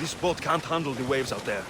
This boat can't handle the waves out there.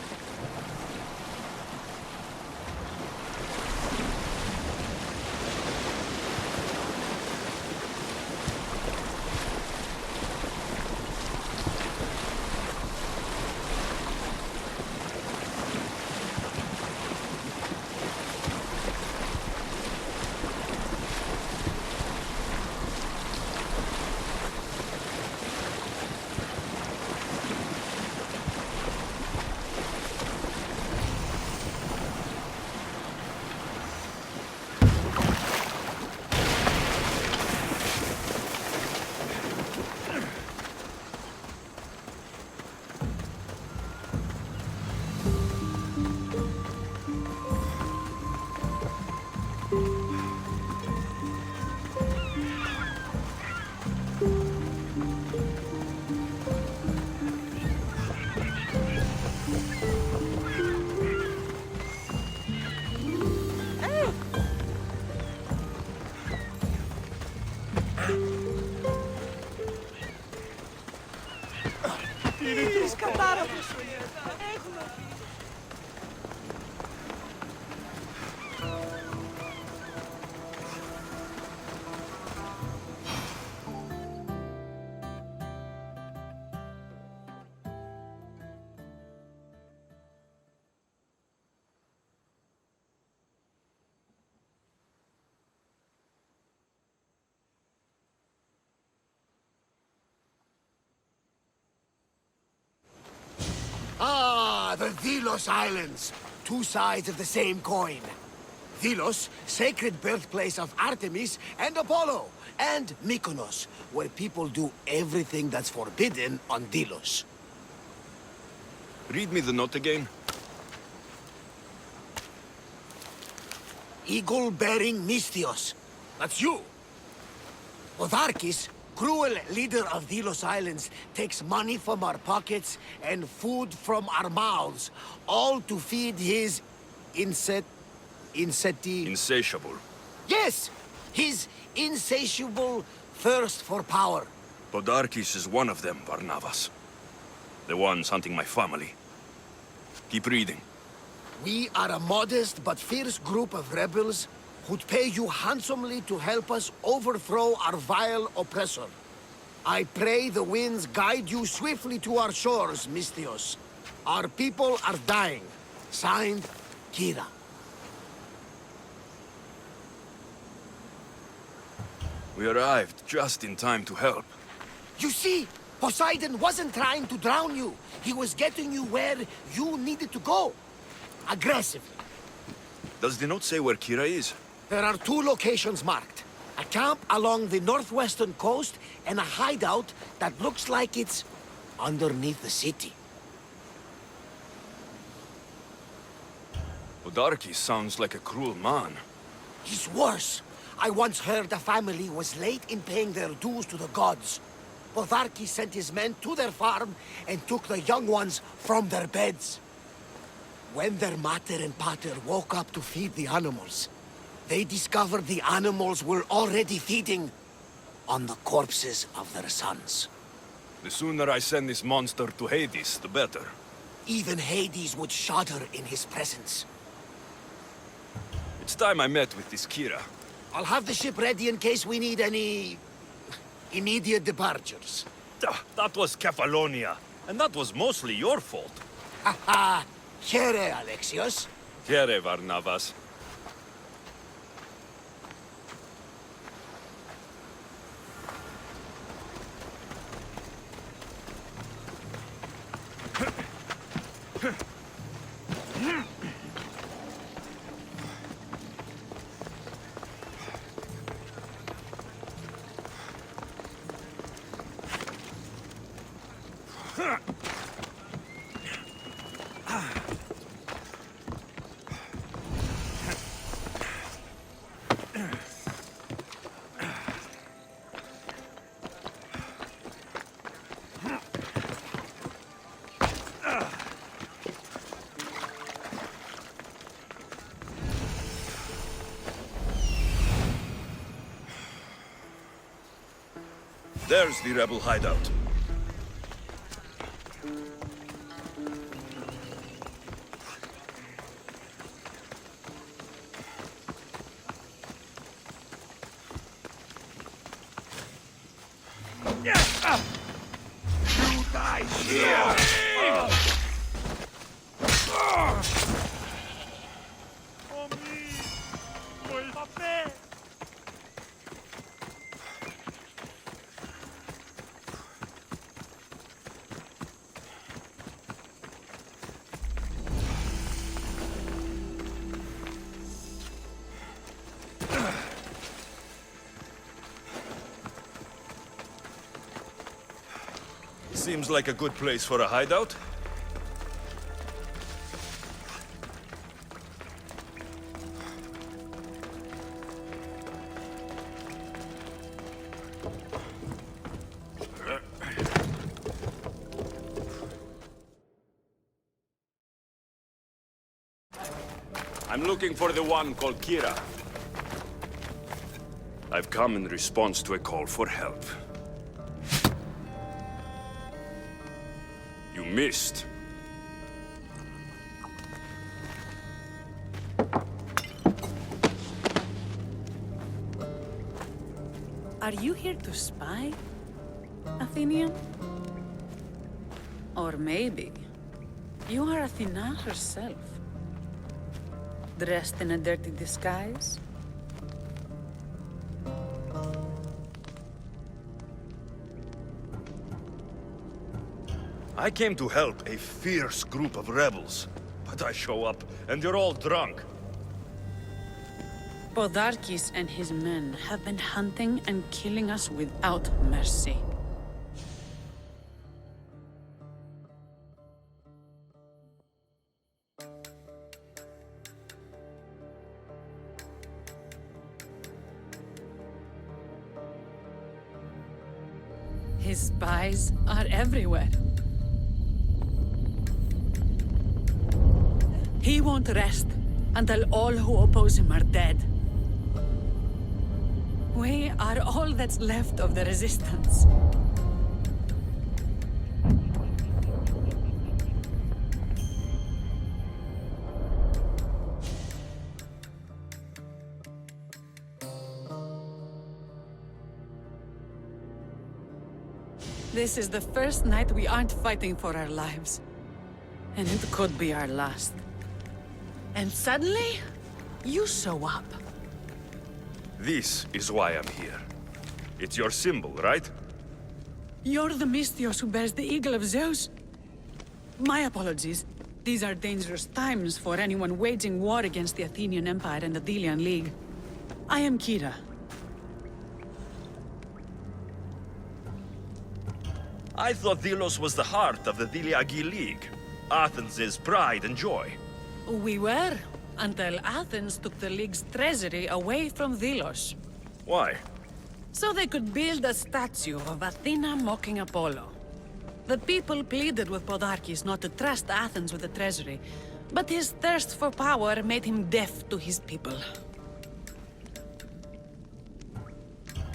Ah, the Delos Islands. Two sides of the same coin. Delos, sacred birthplace of Artemis and Apollo. And Mykonos, where people do everything that's forbidden on Delos. Read me the note again. Eagle-bearing Mystios. That's you. Otharkis, cruel leader of Delos Islands, takes money from our pockets and food from our mouths, all to feed his Insatiable. Yes! His insatiable thirst for power. Podarkis is one of them, Varnavas. The ones hunting my family. Keep reading. We are a modest but fierce group of rebels who'd pay you handsomely to help us overthrow our vile oppressor. I pray the winds guide you swiftly to our shores, Mystios. Our people are dying. Signed, Kira. We arrived just in time to help. You see, Poseidon wasn't trying to drown you. He was getting you where you needed to go. Aggressively. Does the note say where Kira is? There are two locations marked. A camp along the northwestern coast and a hideout that looks like it's underneath the city. Podarkis sounds like a cruel man. He's worse. I once heard a family was late in paying their dues to the gods. Podarkis sent his men to their farm and took the young ones from their beds. When their mater and pater woke up to feed the animals, they discovered the animals were already feeding on the corpses of their sons. The sooner I send this monster to Hades, the better. Even Hades would shudder in his presence. It's time I met with this Kira. I'll have the ship ready in case we need any immediate departures. That was Kefalonia, and that was mostly your fault. Haha, here, Alexios. Here, Varnavas. There's the rebel hideout. Die here! Seems like a good place for a hideout. I'm looking for the one called Kira. I've come in response to a call for help. You missed. Are you here to spy, Athenian? Or maybe you are Athena herself, dressed in a dirty disguise? I came to help a fierce group of rebels, but I show up and they're all drunk. Podarkes and his men have been hunting and killing us without mercy. His spies are everywhere. He won't rest until all who oppose him are dead. We are all that's left of the resistance. This is the first night we aren't fighting for our lives. And it could be our last. And suddenly, you show up. This is why I'm here. It's your symbol, right? You're the Mystios who bears the eagle of Zeus? My apologies. These are dangerous times for anyone waging war against the Athenian Empire and the Delian League. I am Kira. I thought Delos was the heart of the Deliagi League. Athens' pride and joy. We were, until Athens took the League's treasury away from Delos. Why? So they could build a statue of Athena mocking Apollo. The people pleaded with Podarkes not to trust Athens with the treasury, but his thirst for power made him deaf to his people.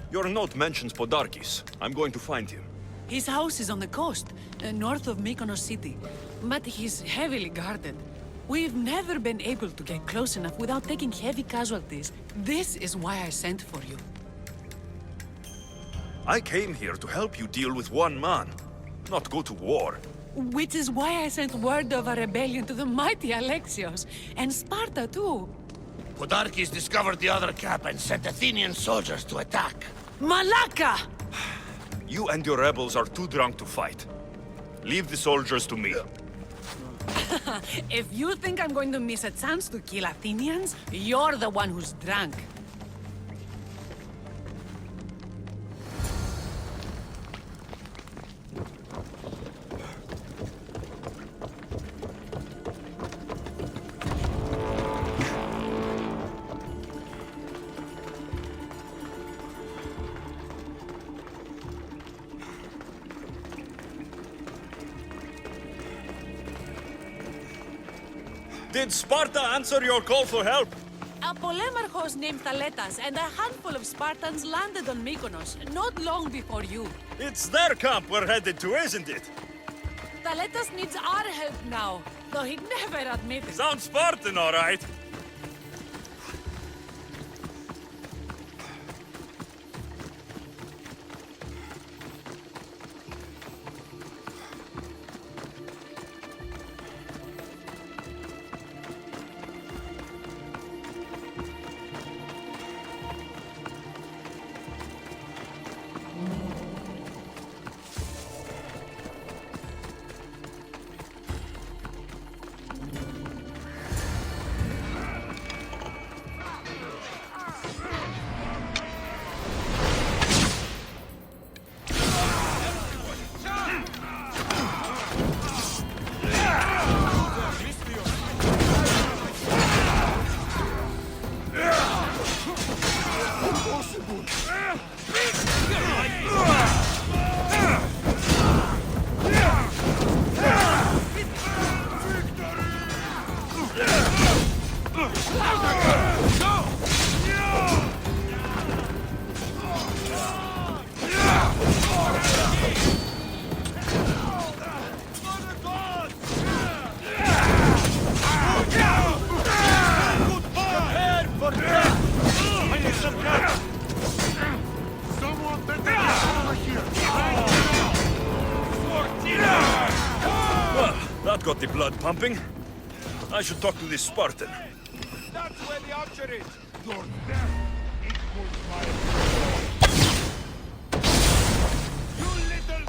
Your note mentions Podarkes. I'm going to find him. His house is on the coast, north of Mykonos city, but he's heavily guarded. We've never been able to get close enough without taking heavy casualties. This is why I sent for you. I came here to help you deal with one man, not go to war. Which is why I sent word of a rebellion to the mighty Alexios, and Sparta too. Podarkes discovered the other camp and sent Athenian soldiers to attack. Malaka! You and your rebels are too drunk to fight. Leave the soldiers to me. If you think I'm going to miss a chance to kill Athenians, you're the one who's drunk. Did Sparta answer your call for help? A polemarchos named Thaletas and a handful of Spartans landed on Mykonos, not long before you. It's their camp we're headed to, isn't it? Thaletas needs our help now, though he'd never admit it. Sounds Spartan, all right. got the blood pumping. I should talk to this Spartan. That's where the archer is! Your death equals my You little...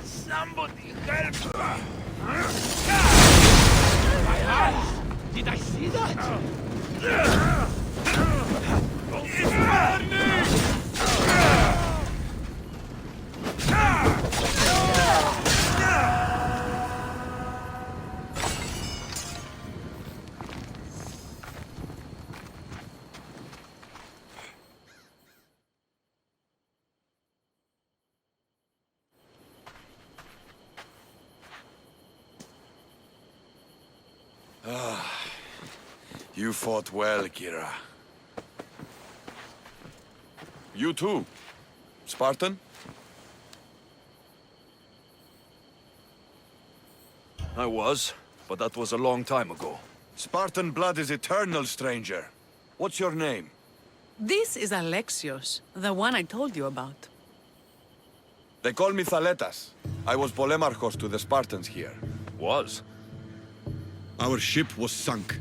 Somebody help! My eyes! Did I see that? It's burning! You fought well, Kira. You too. Spartan? I was, but that was a long time ago. Spartan blood is eternal, stranger. What's your name? This is Alexios, the one I told you about. They call me Thaletas. I was Polemarchos to the Spartans here. Was? Our ship was sunk.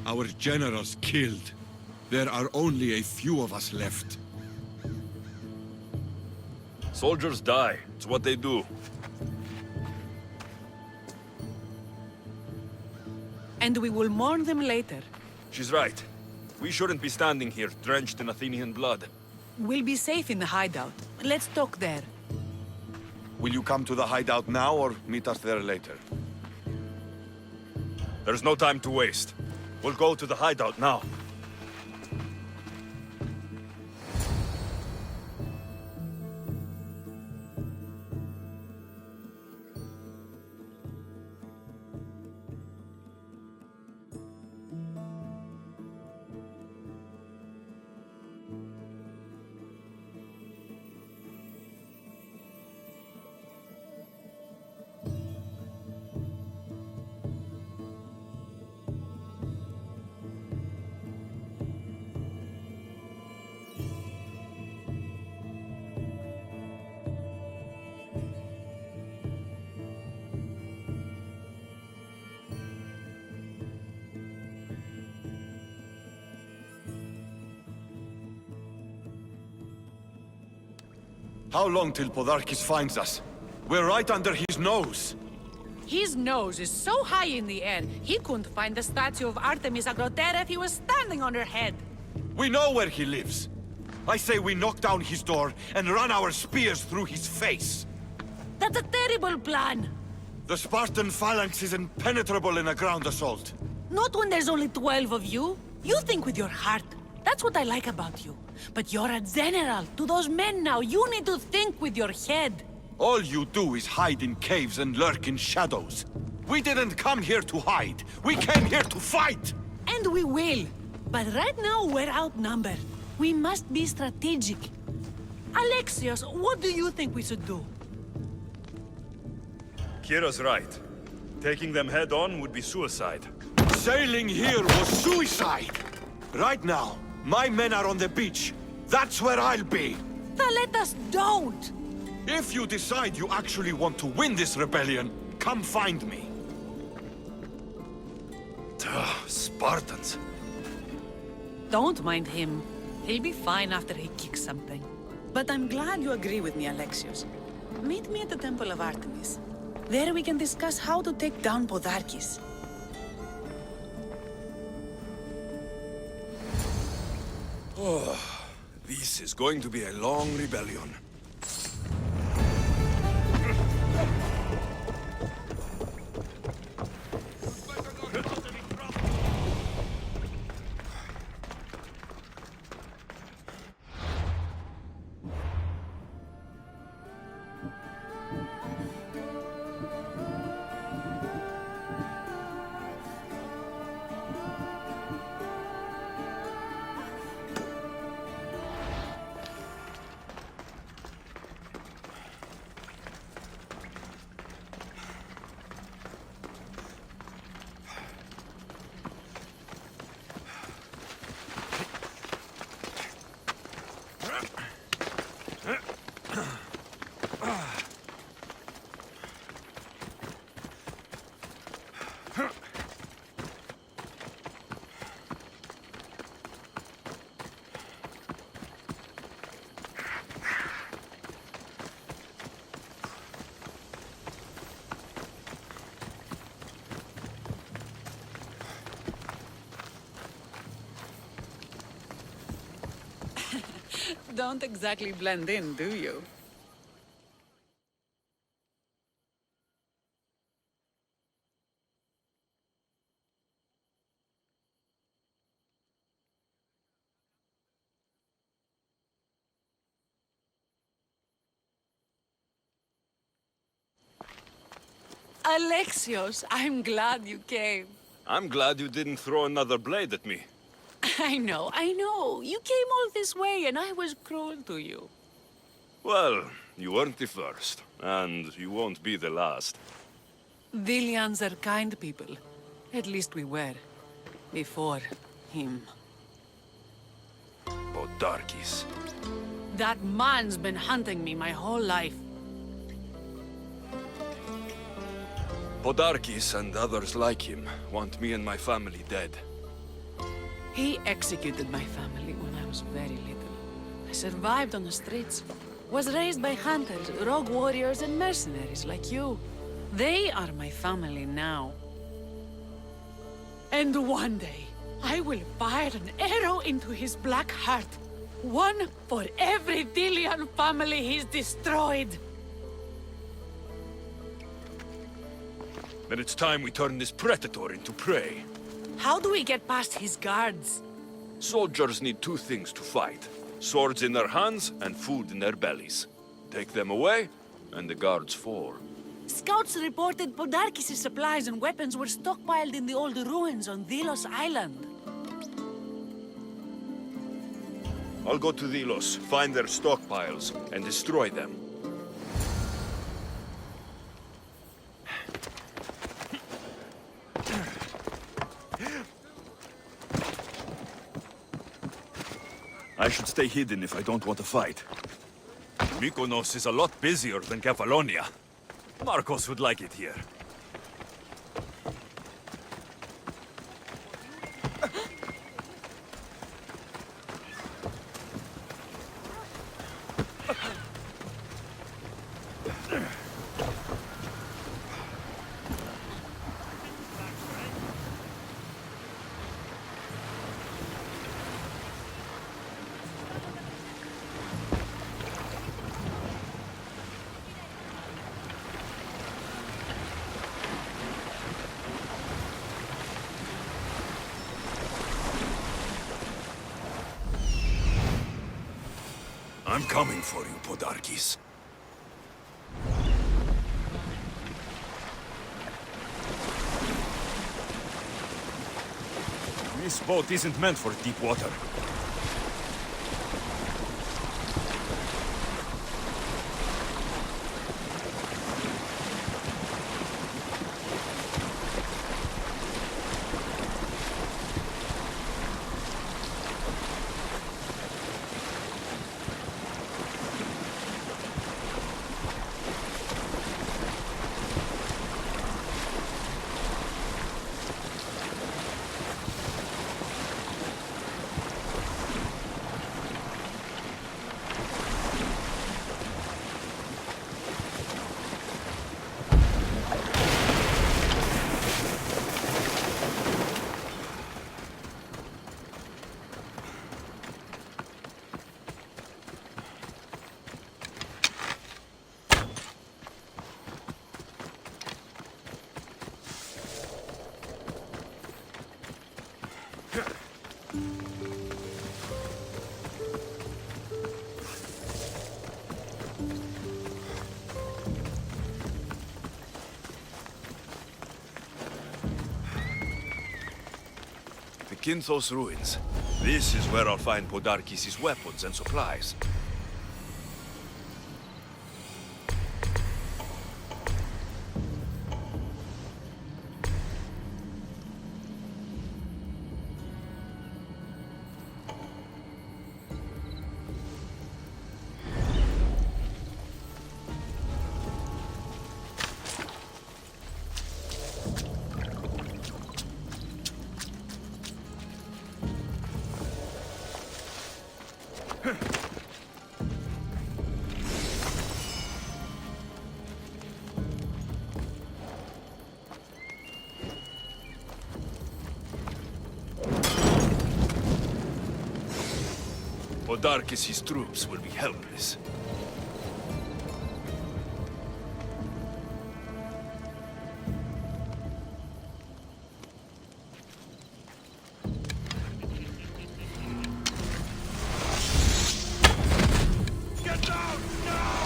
Our generals killed. There are only a few of us left. Soldiers die. It's what they do. And we will mourn them later. She's right. We shouldn't be standing here, drenched in Athenian blood. We'll be safe in the hideout. Let's talk there. Will you come to the hideout now or meet us there later? There's no time to waste. We'll go to the hideout now. How long till Podarkis finds us? We're right under his nose. His nose is so high in the air, he couldn't find the statue of Artemis Agrotera if he was standing on her head. We know where he lives. I say we knock down his door and run our spears through his face. That's a terrible plan. The Spartan phalanx is impenetrable in a ground assault. Not when there's only 12 of you. You think with your heart. That's what I like about you. But you're a general. To those men now, you need to think with your head. All you do is hide in caves and lurk in shadows. We didn't come here to hide. We came here to fight! And we will. But right now, we're outnumbered. We must be strategic. Alexios, what do you think we should do? Kira's right. Taking them head on would be suicide. Sailing here was suicide! Right now, my men are on the beach. That's where I'll be. Let us don't! If you decide you actually want to win this rebellion, come find me. Spartans. Don't mind him. He'll be fine after he kicks something. But I'm glad you agree with me, Alexios. Meet me at the Temple of Artemis. There we can discuss how to take down Podarkis. This is going to be a long rebellion. don't exactly blend in, do you? Alexios, I'm glad you came. I'm glad you didn't throw another blade at me. I know. You came all this way and I was cruel to you. Well, you weren't the first, and you won't be the last. Vilians are kind people. At least we were. Before him. Podarkis. That man's been hunting me my whole life. Podarkis and others like him want me and my family dead. He executed my family when I was very little. I survived on the streets. Was raised by hunters, rogue warriors, and mercenaries like you. They are my family now. And one day, I will fire an arrow into his black heart. One for every Dilian family he's destroyed. Then it's time we turn this predator into prey. How do we get past his guards? Soldiers need two things to fight. Swords in their hands and food in their bellies. Take them away, and the guards fall. Scouts reported Podarkis' supplies and weapons were stockpiled in the old ruins on Delos Island. I'll go to Delos, find their stockpiles, and destroy them. I should stay hidden if I don't want to fight. Mykonos is a lot busier than Kefalonia. Marcos would like it here. I'm coming for you, Podarkis. This boat isn't meant for deep water. Kinthos ruins. This is where I'll find Podarkis' weapons and supplies. Podarkis' troops will be helpless. Get down! Now!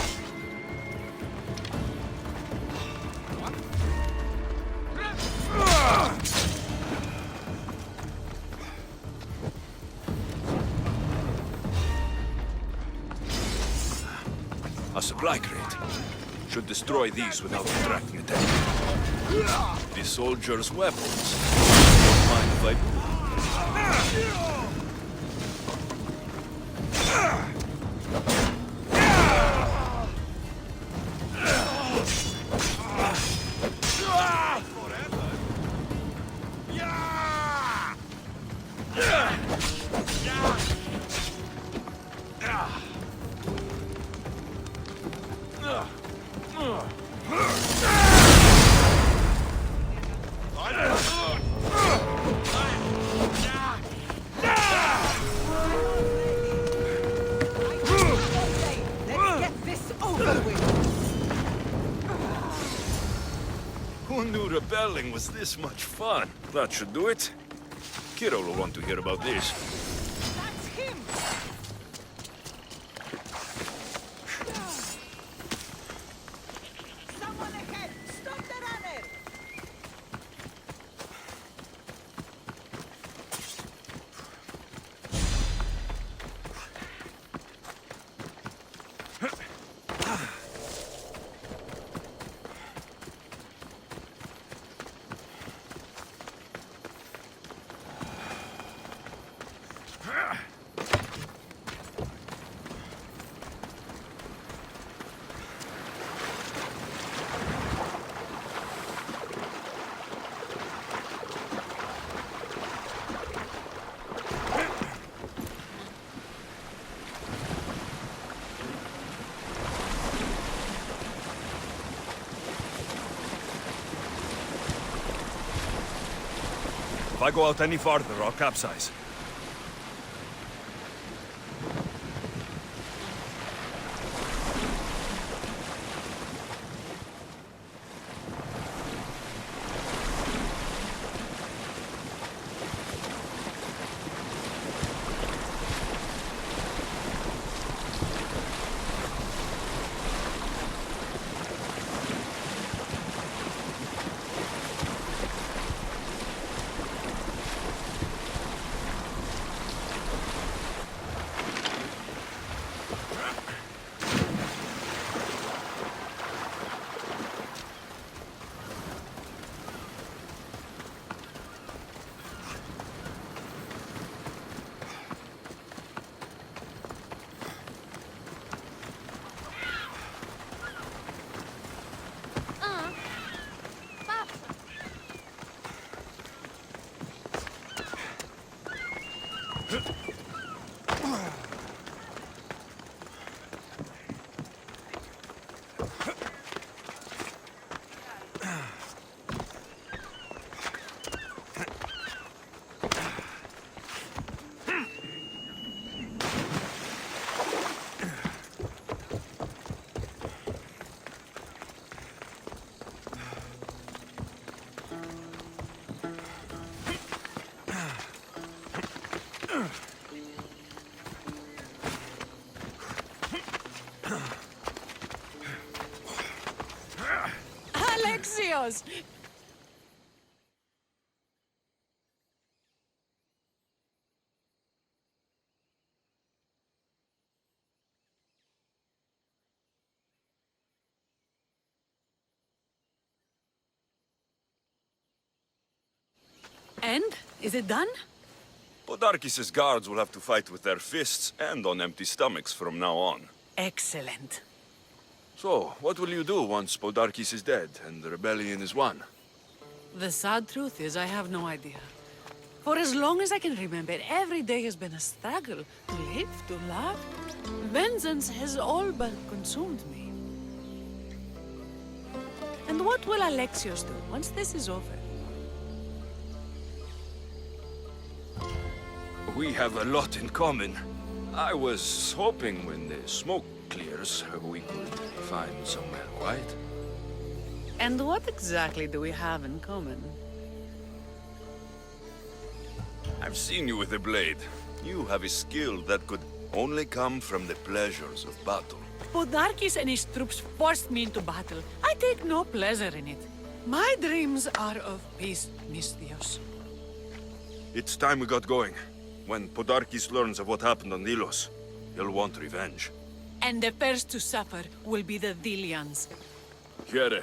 A supply crate. Should destroy these without attracting attention. The soldiers' weapons. Don't mind if I do. Let's get this over with. Who knew rebelling was this much fun? That should do it. Kiro will want to hear about this. That's him. Someone ahead. Stop the runner. If I go out any farther, I'll capsize. Alexios! And? Is it done? Podarkis' guards will have to fight with their fists and on empty stomachs from now on. Excellent. So, what will you do once Podarkis is dead and the rebellion is won? The sad truth is, I have no idea. For as long as I can remember, every day has been a struggle. To live, to love. Vengeance has all but consumed me. And what will Alexios do once this is over? We have a lot in common. I was hoping when the smoke clears, we could find somewhere quiet. And what exactly do we have in common? I've seen you with a blade. You have a skill that could only come from the pleasures of battle. Podarkis and his troops forced me into battle. I take no pleasure in it. My dreams are of peace, Misthios. It's time we got going. When Podarkis learns of what happened on Delos, he'll want revenge. And the first to suffer will be the Dilians. Here.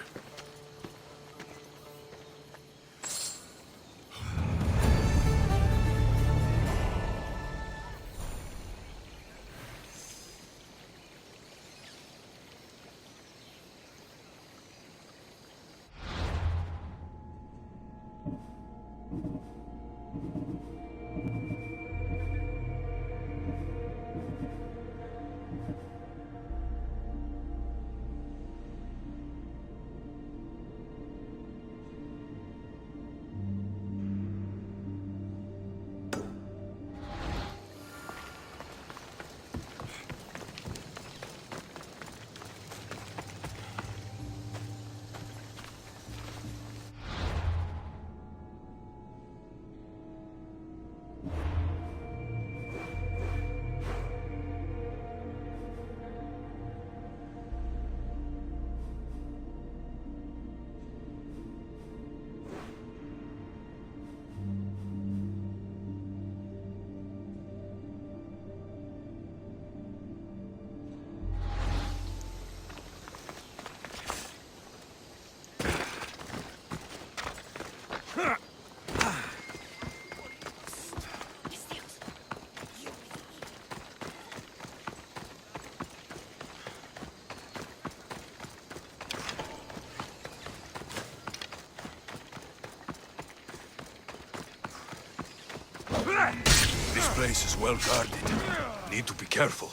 This place is well guarded. Need to be careful.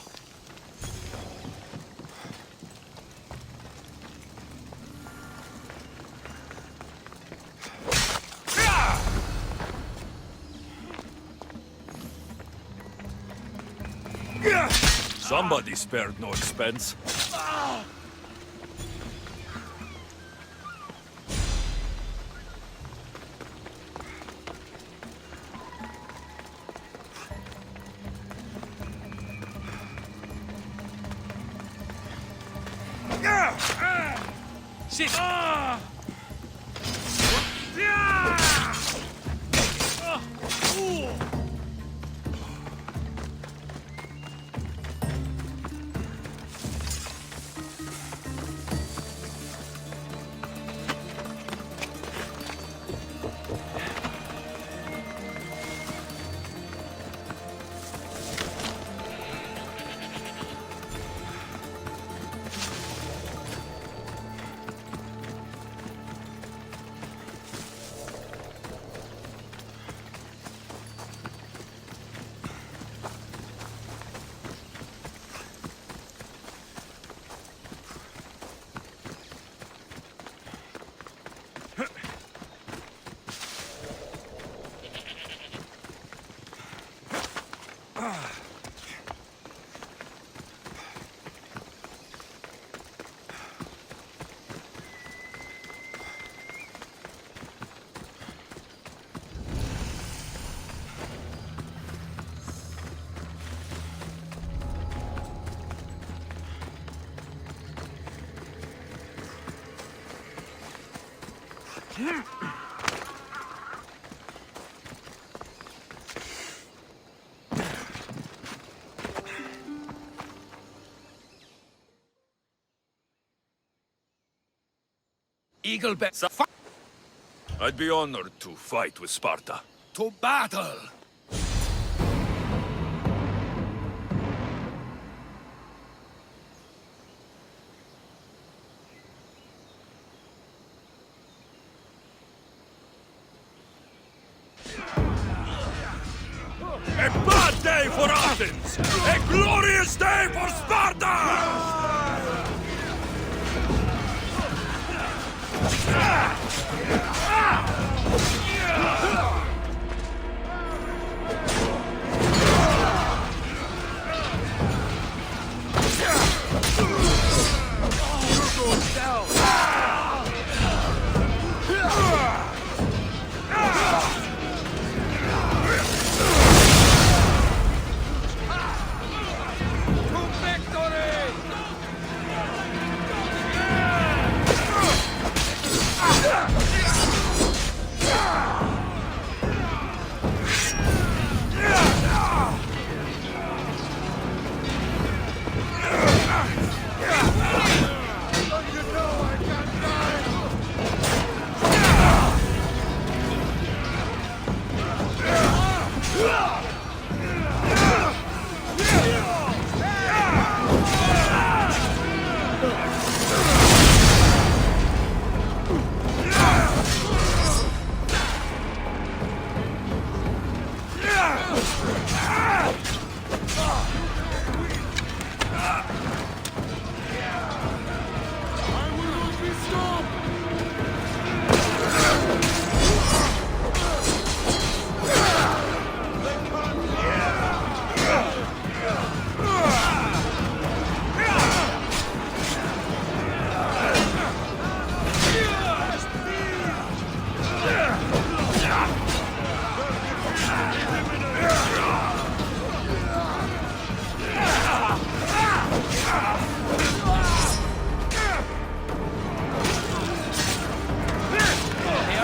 Somebody spared no expense. Eagle bets. I'd be honored to fight with Sparta. To battle! A bad day for Athens! A glorious day for Sparta!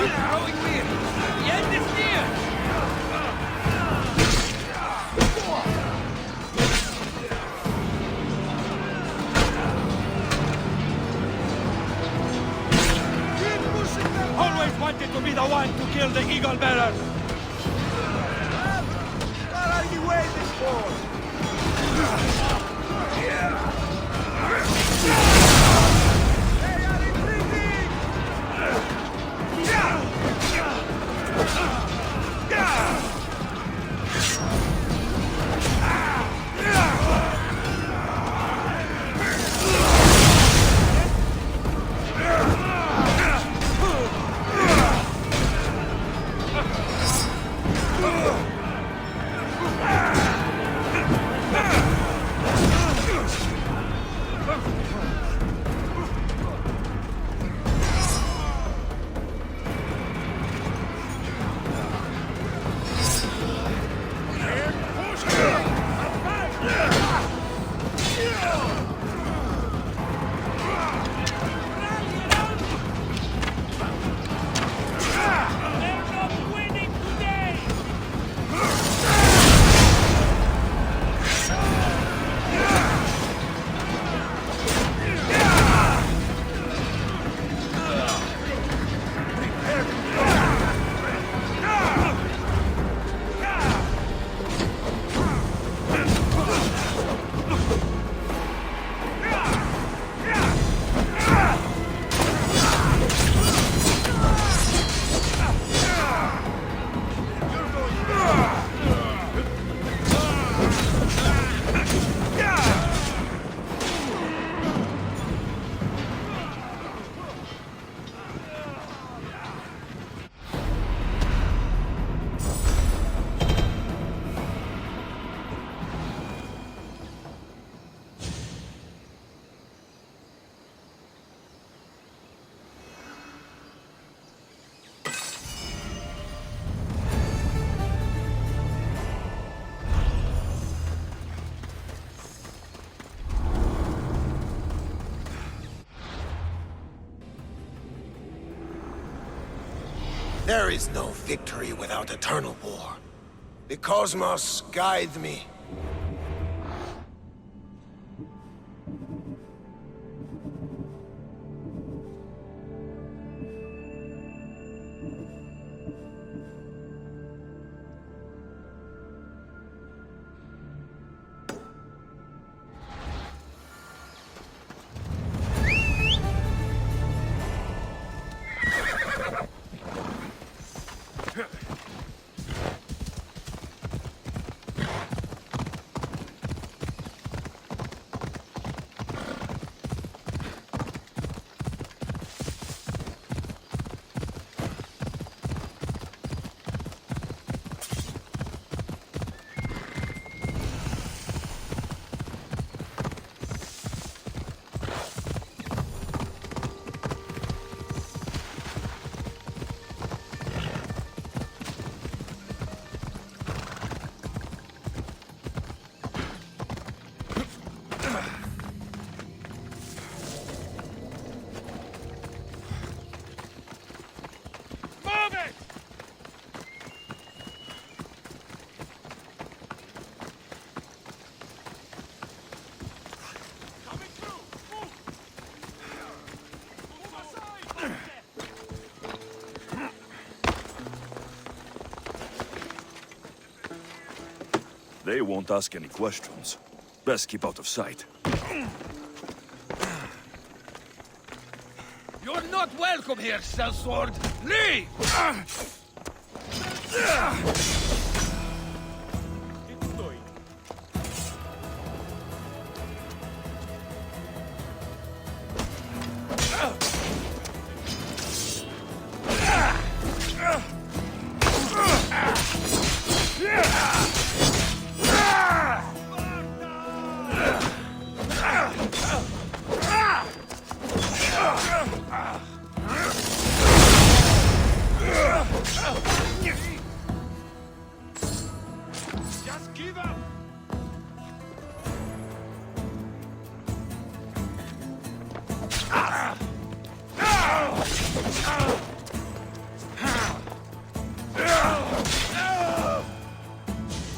growing weary. The end is near. Always wanted to be the one to kill the Eagle Bearer! What are you waiting for? They are retreating! There is no victory without eternal war. The cosmos guide me. They won't ask any questions. Best keep out of sight. You're not welcome here, sellsword! Leave! Just give up!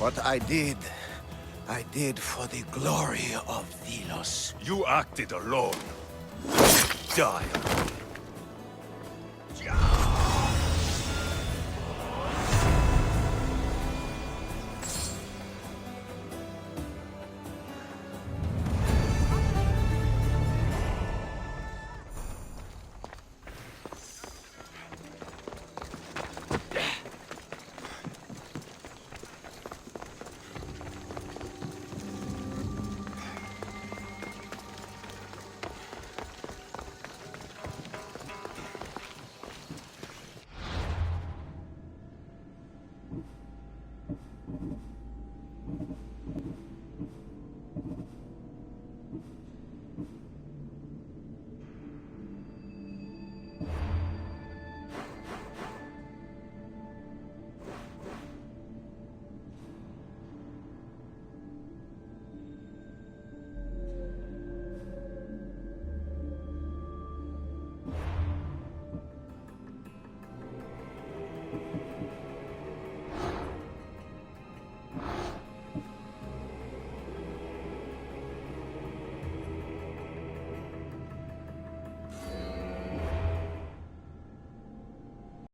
What I did for the glory of Delos. You acted alone. Die.